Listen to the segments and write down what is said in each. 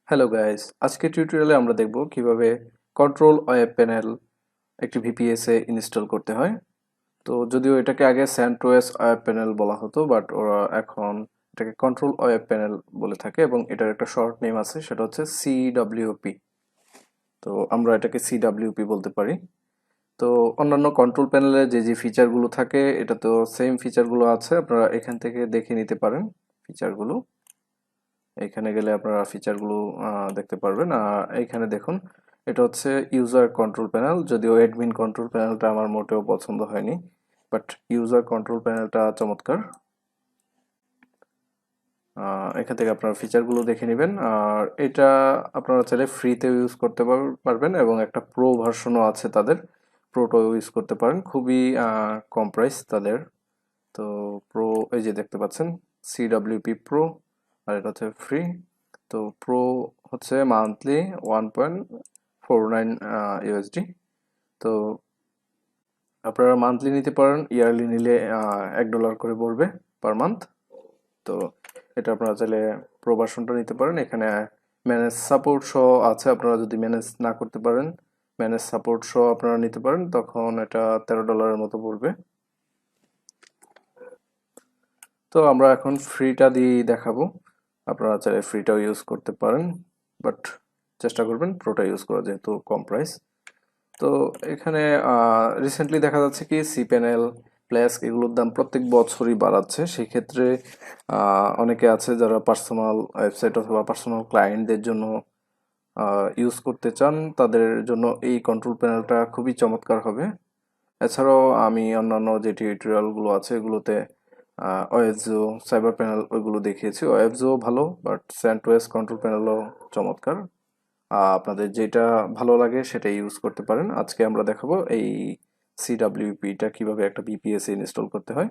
Hello guys, আজকে টিউটোরিয়ালে আমরা দেখব কিভাবে কন্ট্রোল ওয়েব প্যানেল একটি ভিপিএস এ ইনস্টল করতে হয়। তো যদিও এটাকে আগে সেন্টওস ওয়েব প্যানেল বলা হতো, বাট ওরা এখন এটাকে কন্ট্রোল ওয়েব প্যানেল বলে থাকে এবং এটার একটা শর্ট নেম আছে, সেটা হচ্ছে সিডব্লিউপি। তো আমরা এটাকে সিডব্লিউপি বলতে পারি। তো অন্যান্য কন্ট্রোল প্যানেলে যে ফিচারগুলো থাকে এটা তো সেম ফিচারগুলো আছে, আপনারা এখান থেকে দেখে নিতে পারেন ফিচারগুলো। এখানে গেলে আপনারা ফিচারগুলো দেখতে পারবেন। এইখানে দেখুন, এটা হচ্ছে ইউজার কন্ট্রোল প্যানেল। যদিও অ্যাডমিন কন্ট্রোল প্যানেলটা আমার মোটেও পছন্দ হয়নি, বাট ইউজার কন্ট্রোল প্যানেলটা চমৎকার। এখান থেকে আপনারা ফিচারগুলো দেখে নেবেন। আর এটা আপনারা চাইলে ফ্রিতে ইউজ করতে পারবেন এবং একটা প্রো ভার্সনও আছে তাদের, প্রোটাও ইউজ করতে পারেন। খুবই কম প্রাইস তাদের। তো প্রো এই যে দেখতে পাচ্ছেন সিডব্লিউপি প্রো, আর এটা হচ্ছে ফ্রি। তো প্রো হচ্ছে মান্থলি 1.49 ইউএসডি। তো আপনারা মান্থলি নিতে পারেন, ইয়ারলি নিলে $1 করে পড়বে পার মান্থ। তো এটা আপনারা চাইলে প্রো ভার্সনটা নিতে পারেন। এখানে ম্যানেজ সাপোর্ট সহ আছে, আপনারা যদি ম্যানেজ না করতে পারেন ম্যানেজ সাপোর্ট সহ আপনারা নিতে পারেন, তখন এটা $13 মতো পড়বে। তো আমরা এখন ফ্রিটা দিয়ে দেখাবো। আপনারা চাইলে ফ্রিটাও ইউজ করতে পারেন, বাট চেষ্টা করবেন প্রোটা ইউজ করা, যেহেতু কম প্রাইস। তো এখানে রিসেন্টলি দেখা যাচ্ছে কি সি প্যানেল প্লাস এগুলোর দাম প্রত্যেক বছরই বাড়াচ্ছে। সেই ক্ষেত্রে অনেকে আছে যারা পার্সোনাল ওয়েবসাইট অথবা পার্সোনাল ক্লায়েন্টদের জন্য ইউজ করতে চান, তাদের জন্য এই কন্ট্রোল প্যানেলটা খুবই চমৎকার হবে। এছাড়াও আমি অন্যান্য যে টিউটোরিয়ালগুলো আছে এগুলোতে ওয়েবজো সাইবার প্যানেল ওইগুলো দেখিয়েছি। ওয়েবজো ভালো, বাট সেন্টওস কন্ট্রোল প্যানেলও চমৎকার। আপনাদের যেটা ভালো লাগে সেটা ইউজ করতে পারেন। আজকে আমরা দেখাবো এই সিডব্লিউপিটা কিভাবে একটা বিপিএস ইনস্টল করতে হয়।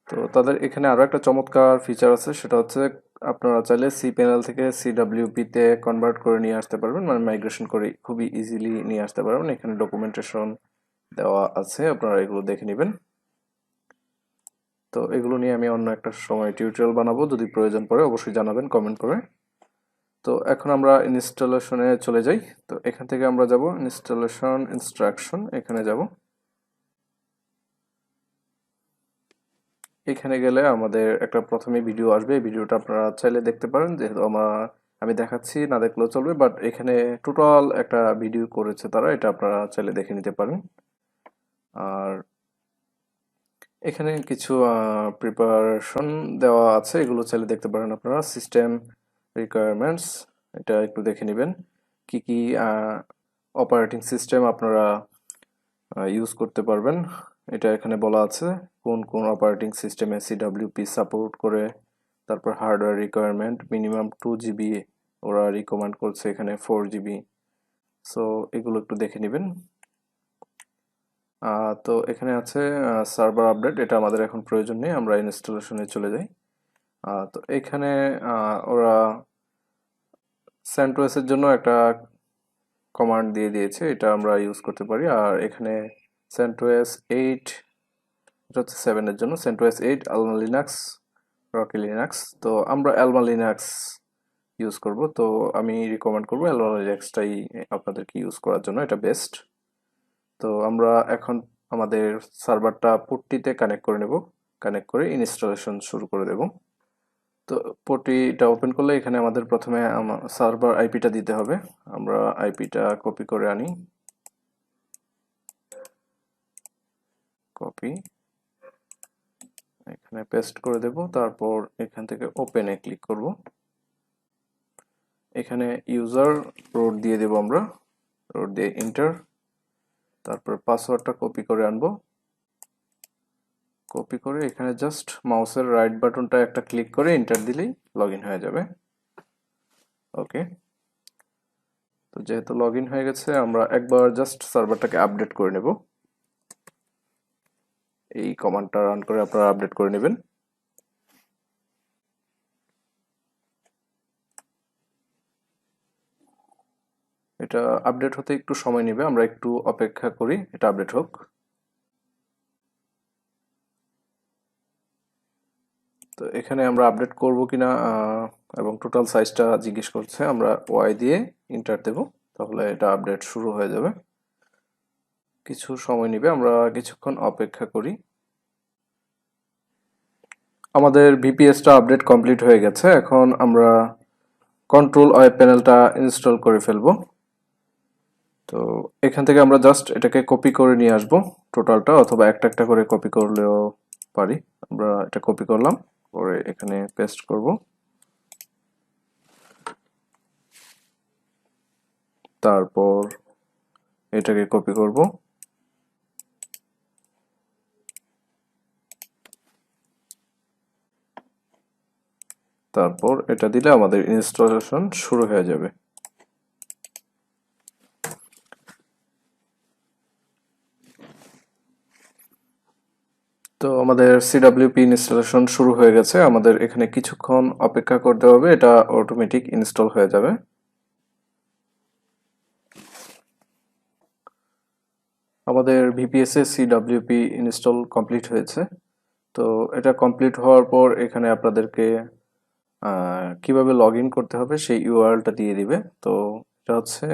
তো তাদের এখানে আরো একটা চমৎকার ফিচার আছে, সেটা হচ্ছে আপনারা চাইলে সি প্যানেল থেকে সিডব্লিউপি তে কনভার্ট করে নিয়ে আসতে পারবেন, মানে মাইগ্রেশন করে খুবই ইজিলি নিয়ে আসতে পারবেন। এখানে ডকুমেন্টেশন দেওয়া আছে, আপনারা এগুলো দেখে নেবেন। তো এগুলো নিয়ে আমি অন্য একটা সময় টিউটোরিয়াল বানাবো, যদি প্রয়োজন পড়ে অবশ্যই জানাবেন কমেন্ট করে। তো এখন আমরা ইনস্টলেশনে চলে যাই। তো এখান থেকে আমরা যাব ইনস্টলেশন ইনস্ট্রাকশন, এখানে যাব। এখানে গেলে আমাদের একটা প্রথমে ভিডিও আসবে, এই ভিডিওটা আপনারা চাইলে দেখতে পারেন, যেহেতু আমি দেখাচ্ছি, না দেখলেও চলবে, বাট এখানে টোটাল একটা ভিডিও করেছে তারা, এটা আপনারা চাইলে দেখে নিতে পারেন। আর এখানে কিছু প্রিপারেশন দেওয়া আছে, এগুলো চাইলে দেখতে পারেন আপনারা। সিস্টেম রিকোয়ারমেন্টস, এটা একটু দেখে নেবেন, কি কি অপারেটিং সিস্টেম আপনারা ইউজ করতে পারবেন। এটা এখানে বলা আছে কোন কোন অপারেটিং সিস্টেমে সিডব্লিউপি সাপোর্ট করে। তারপর হার্ডওয়্যার রিকোয়ারমেন্ট মিনিমাম 2 GB, ওরা রিকমেন্ড করছে এখানে 4 GB। সো এগুলো একটু দেখে নেবেন। তো এখানে আছে সার্ভার আপডেট, এটা আমাদের এখন প্রয়োজন নেই, আমরা ইনস্টলেশনে চলে যাই। তো এখানে ওরা সেন্টওসের জন্য একটা কমান্ড দিয়ে দিয়েছে, এটা আমরা ইউজ করতে পারি। আর এখানে সেন্টওস 8, এটা হচ্ছে 7 এর জন্য, সেন্টওস 8 আলমা লিনাক্স, রকি লিনাক্স। তো আমরা আলমা লিনাক্স ইউজ করব। তো আমি রিকমেন্ড করবো আলমা লিনাক্সটাই আপনাদেরকে ইউজ করার জন্য, এটা বেস্ট। তো আমরা এখন আমাদের সার্ভারটা পোর্টটিতে কানেক্ট করে নেব, কানেক্ট করে ইনস্টলেশন শুরু করে দেব। তো পোর্টটিটা ওপেন করলে এখানে আমাদের প্রথমে সার্ভার আইপিটা দিতে হবে। আমরা আইপিটা কপি করে আনি, কপি, এখানে পেস্ট করে দেব। তারপর এখান থেকে ওপেনে ক্লিক করব। এখানে ইউজার রোড দিয়ে দেব আমরা, রোড দিয়ে এন্টার। তারপর পাসওয়ার্ডটা কপি করে আনবো, কপি করে এখানে জাস্ট মাউসের রাইট বাটনটা একটা ক্লিক করে এন্টার দিলেই লগইন হয়ে যাবে। ওকে, তো যেহেতু লগইন হয়ে গেছে, আমরা একবার জাস্ট সার্ভারটাকে আপডেট করে নেব। এই কমান্ডটা রান করে আপনারা আপডেট করে নেবেন। এটা আপডেট হতে একটু সময় নেবে, আমরা একটু অপেক্ষা করি এটা আপডেট হোক। তো এখানে আমরা আপডেট করব কিনা এবং টোটাল সাইজটা জিজ্ঞেস করছে, আমরা ওয়াই দিয়ে ইন্টার দেব, তাহলে এটা আপডেট শুরু হয়ে যাবে। কিছু সময় নেবে, আমরা কিছুক্ষণ অপেক্ষা করি। আমাদের ভিপিএসটা আপডেট কমপ্লিট হয়ে গেছে। এখন আমরা কন্ট্রোল ওয়েব প্যানেলটা ইনস্টল করে ফেলবো। তো এখান থেকে আমরা জাস্ট এটাকে কপি করে নিয়ে আসবো টোটালটা, অথবা একটা একটা করে কপি করলেও পারি। আমরা এটা কপি করলাম, করে এখানে পেস্ট করব। তারপর এটাকে কপি করব, তারপর এটা দিলে আমাদের ইনস্টলেশন শুরু হয়ে যাবে। তো আমাদের CWP ইনস্টলেশন শুরু হয়ে গেছে। আমাদের এখানে কিছুক্ষণ অপেক্ষা করতে হবে, এটা অটোমেটিক ইনস্টল হয়ে যাবে। আমাদের ভিপিএস এ CWP ইনস্টল কমপ্লিট হয়েছে। তো এটা কমপ্লিট হওয়ার পর এখানে আপনাদেরকে কিভাবে লগ ইন করতে হবে সেই ইউআরএলটা দিয়ে দিবে। তো এটা হচ্ছে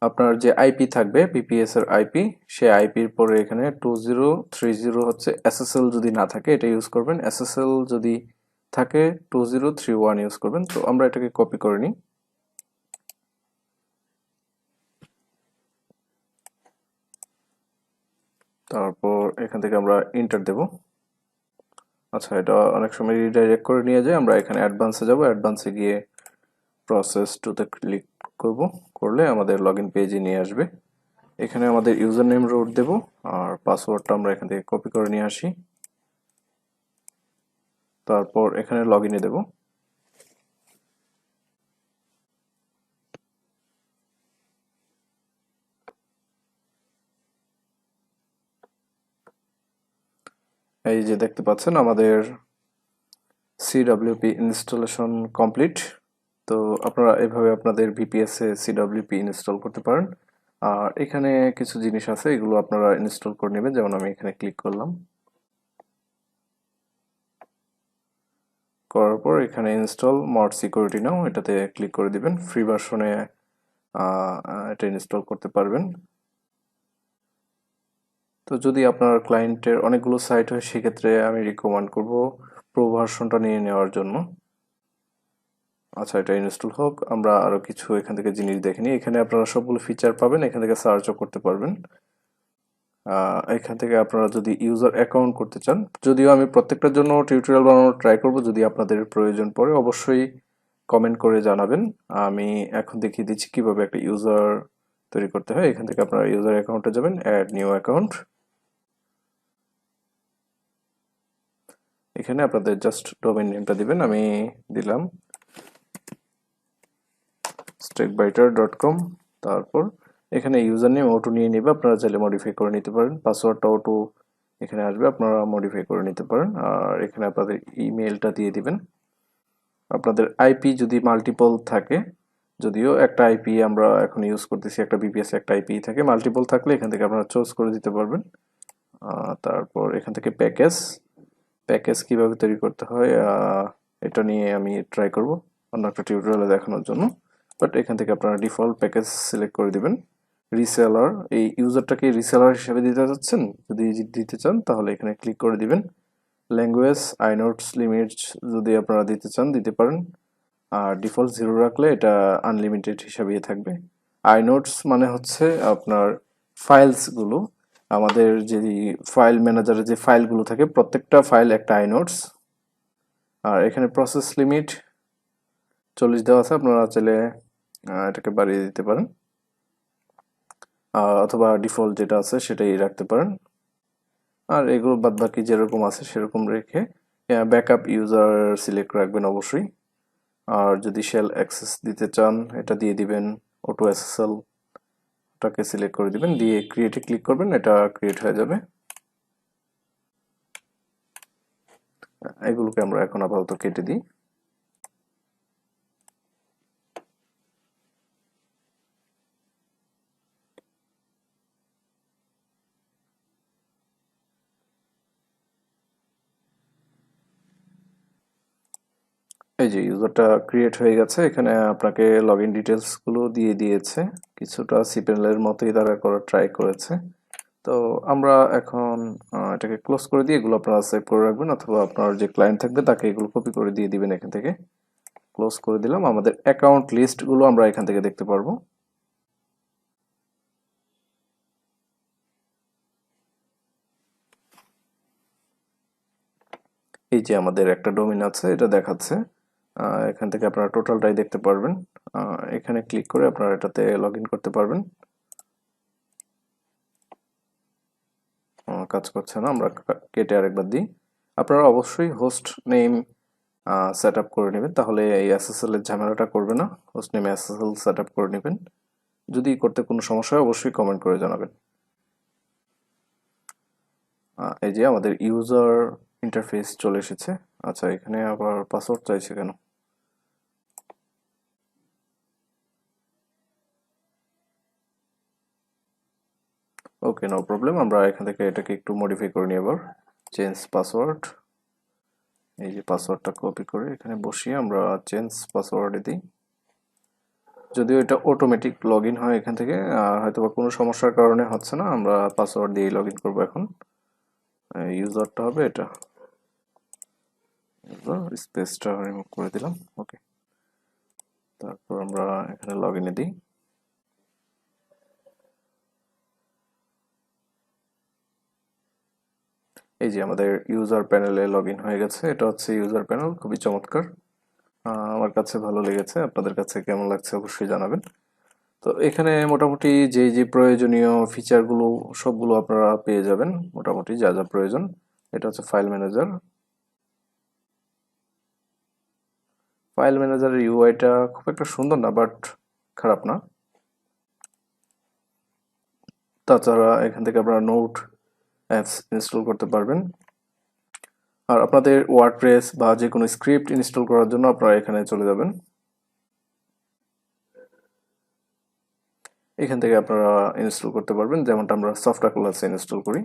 আপনার যে আইপি থাকবে ভিপিএস এর আইপি, সেই আইপির পরে এখানে 2030 হচ্ছে এসএসএল, যদি না থাকে এটা ইউজ করবেন, এসএসএল যদি থাকে 2031 ইউজ করবেন। তো আমরা এটাকে কপি করে নিই, তারপর এখান থেকে আমরা ইন্টার দেব। আচ্ছা, এটা অনেক সময় রিডাইরেক্ট করে নিয়ে যায়। আমরা এখানে অ্যাডভান্সে যাব, অ্যাডভান্সে গিয়ে প্রসেস টুতে ক্লিক করব, করলে আমাদের লগ ইন পেজে নিয়ে আসবে। এখানে আমাদের ইউজার নেম রোড দেব, আর পাসওয়ার্ডটা আমরা এখান থেকে কপি করে নিয়ে আসি, তারপর এখানে লগ ইনে দেবো। এই যে দেখতে পাচ্ছেন আমাদের CWP ইনস্টলেশন কমপ্লিট। তো আপনারা এভাবে আপনাদের VPS এ CWP ইনস্টল করতে পারেন। আর এখানে কিছু জিনিস আছে, এগুলো আপনারা ইনস্টল করে নেবেন। যেমন আমি এখানে ক্লিক করলাম, করার পর এখানে ইনস্টল মড সিকিউরিটি নাও, এটাতে ক্লিক করে দিবেন। ফ্রি ভার্সনে এটা ইনস্টল করতে পারবেন। তো যদি আপনার ক্লায়েন্টের অনেকগুলো সাইট হয়, সেক্ষেত্রে আমি রিকমেন্ড করব প্রো ভার্সনটা নিয়ে নেওয়ার জন্য। আচ্ছা, এটা ইনস্টল হোক, আমরা আরো কিছু এখান থেকে জিনিস দেখে নিই। এখানে আপনারা সবগুলো ফিচার পাবেন, এখান থেকে সার্চও করতে পারবেন। এখান থেকে আপনারা যদি ইউজার অ্যাকাউন্ট করতে চান, যদিও আমি প্রত্যেকটার জন্য টিউটোরিয়াল বানানোর ট্রাই করব, যদি আপনাদের প্রয়োজন পড়ে অবশ্যই কমেন্ট করে জানাবেন। আমি এখন দেখিয়ে দিচ্ছি কিভাবে একটা ইউজার তৈরি করতে হয়। এখান থেকে আপনারা ইউজার অ্যাকাউন্টে যাবেন, অ্যাড নিউ অ্যাকাউন্ট। এখানে আপনাদের জাস্ট ডোমেইন নেমটা দিবেন, আমি দিলাম stackbyter.com। তারপর এখানে ইউজার নেম অটো নিয়ে নেবে, আপনারা চাইলে মডিফাই করে নিতে পারেন। পাসওয়ার্ডটা অটো এখানে আসবে, আপনারা মডিফাই করে নিতে পারেন। আর এখানে আপনাদের ইমেলটা দিয়ে দিবেন। আপনাদের আইপি যদি মাল্টিপল থাকে, যদিও একটা আইপি আমরা এখন ইউজ করতেছি, একটা বিপিএস একটা আইপি থাকে, মাল্টিপল থাকলে এখান থেকে আপনারা চুজ করে দিতে পারবেন। তারপর এখান থেকে প্যাকেজ, প্যাকেজ কিভাবে তৈরি করতে হয় এটা নিয়ে আমি ট্রাই করব অন্য একটা টিউটোরিয়ালে দেখানোর জন্য। বাট এখান থেকে আপনারা ডিফল্ট প্যাকেজ সিলেক্ট করে দিবেন। রিসেলার, এই ইউজারটাকে রিসেলার হিসেবে দিতে চাচ্ছেন, যদি দিতে চান তাহলে এখানে ক্লিক করে দিবেন। ল্যাঙ্গুয়েজ আইনোটস লিমিটস যদি আপনারা দিতে চান দিতে পারেন, আর ডিফল্ট 0 রাখলে এটা আনলিমিটেড হিসাবেই থাকবে। আইনোটস মানে হচ্ছে আপনার ফাইলসগুলো, আমাদের যে ফাইল ম্যানেজারে যে ফাইলগুলো থাকে প্রত্যেকটা ফাইল একটা আইনোটস। আর এখানে প্রসেস লিমিট 40 দেওয়া আছে, আপনারা চাইলে এটাকে বাড়িয়ে দিতে পারেন, অথবা ডিফল্ট যেটা আছে সেটাই রাখতে পারেন। আর এগুলো বাদ বাকি যেরকম আছে সেরকম রেখে ব্যাকআপ ইউজার সিলেক্ট রাখবেন অবশ্যই। আর যদি শেল অ্যাক্সেস দিতে চান এটা দিয়ে দিবেন, অটো এসএসএল টাকে সিলেক্ট করে দিবেন, দিয়ে ক্রিয়েটে ক্লিক করবেন, এটা ক্রিয়েট হয়ে যাবে। এগুলোকে আমরা এখন আপাতত কেটে দিই। এই যে ইউজারটা ক্রিয়েট হয়ে গেছে, এখানে আপনাকে লগ ইন ডিটেলসগুলো দিয়ে দিয়েছে, কিছুটা সিপ্যানেলের মতোই তারা করার ট্রাই করেছে। তো আমরা এখন এটাকে ক্লোজ করে দিয়ে এগুলো আপনারা সেভ করে রাখবেন, অথবা আপনার যে ক্লায়েন্ট থাকবে তাকে এগুলো কপি করে দিয়ে দিবেন। এখান থেকে ক্লোজ করে দিলাম। আমাদের অ্যাকাউন্ট লিস্টগুলো আমরা এখান থেকে দেখতে পারবো। এই যে আমাদের একটা ডোমেইন আছে, এটা দেখাচ্ছে। এখান থেকে আপনারা টোটালটাই দেখতে পারবেন। এখানে ক্লিক করে আপনারা এটাতে লগ ইন করতে পারবেন। কাজ করছে না, আমরা কেটে আরেকবার দিই। আপনারা অবশ্যই হোস্ট নেম সেট আপ করে নেবেন, তাহলে এই এসএসএল এর ঝামেলাটা করবে না। Host name SSL set up করে নেবেন। যদি করতে কোনো সমস্যা হয় অবশ্যই কমেন্ট করে জানাবেন। এই যে আমাদের ইউজার ইন্টারফেস চলে এসেছে। আচ্ছা, এখানে আবার পাসওয়ার্ড চাইছে কেন? ওকে, নো প্রবলেম। আমরা এখান থেকে এটাকে একটু মডিফাই করে নিই। আবার চেঞ্জ পাসওয়ার্ড, এই যে পাসওয়ার্ডটা কপি করে এখানে বসিয়ে আমরা চেঞ্জ পাসওয়ার্ডে দিই। যদিও এটা অটোমেটিক লগ ইন হয় এখান থেকে, হয়তো বা কোনো সমস্যার কারণে হচ্ছে না। আমরা পাসওয়ার্ড দিয়েই লগ ইন করবো। এখন ইউজারটা হবে এটা, স্পেসটা রিমুভ করে দিলাম। ওকে, তারপর আমরা এখানে লগ ইনে দিই। এই যে আমাদের ইউজার প্যানেলে লগ ইন হয়ে গেছে। এটা হচ্ছে ইউজার প্যানেল, খুবই চমৎকার। আমার কাছে ভালো লেগেছে, আপনাদের কাছে কেমন লাগছে অবশ্যই জানাবেন। তো এখানে মোটামুটি যে যে প্রয়োজনীয় ফিচারগুলো সবগুলো আপনারা পেয়ে যাবেন, মোটামুটি যা যা প্রয়োজন। এটা হচ্ছে ফাইল ম্যানেজার। ফাইল ম্যানেজারের ইউআইটা খুব একটা সুন্দর না, বাট খারাপ না। তাছাড়া এখান থেকে আপনারা নোট অ্যাপস ইনস্টল করতে পারবেন। আর আপনাদের ওয়ার্ডপ্রেস বা যে কোনো স্ক্রিপ্ট ইনস্টল করার জন্য আপনারা এখানে চলে যাবেন। এখান থেকে আপনারা ইনস্টল করতে পারবেন, যেমনটা আমরা সফটওয়্যার ক্লাসে ইনস্টল করি।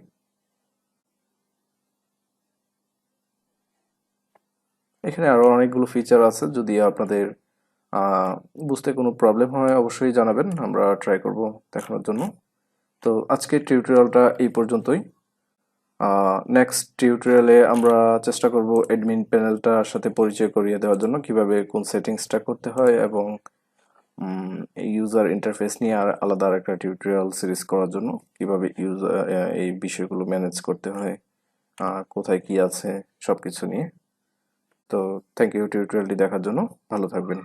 এখানে আরো অনেকগুলো ফিচার আছে, যদি আপনাদের বুঝতে কোনো প্রবলেম হয় অবশ্যই জানাবেন, আমরা ট্রাই করব দেখানোর জন্য। তো আজকের টিউটোরিয়ালটা এই পর্যন্তই। নেক্সট টিউটোরিয়ালে আমরা চেষ্টা করব অ্যাডমিন প্যানেলটার সাথে পরিচয় করিয়ে দেওয়ার জন্য, কিভাবে কোন সেটিংসটা করতে হয়, এবং ইউজার ইন্টারফেস নিয়ে আর আলাদা একটা টিউটোরিয়াল সিরিজ করার জন্য, কিভাবে ইউজার এই বিষয়গুলো ম্যানেজ করতে হয়, কোথায় কি আছে সবকিছু নিয়ে। তো থ্যাংক ইউ টিউটোরিয়ালটি দেখার জন্য, ভালো থাকবেন।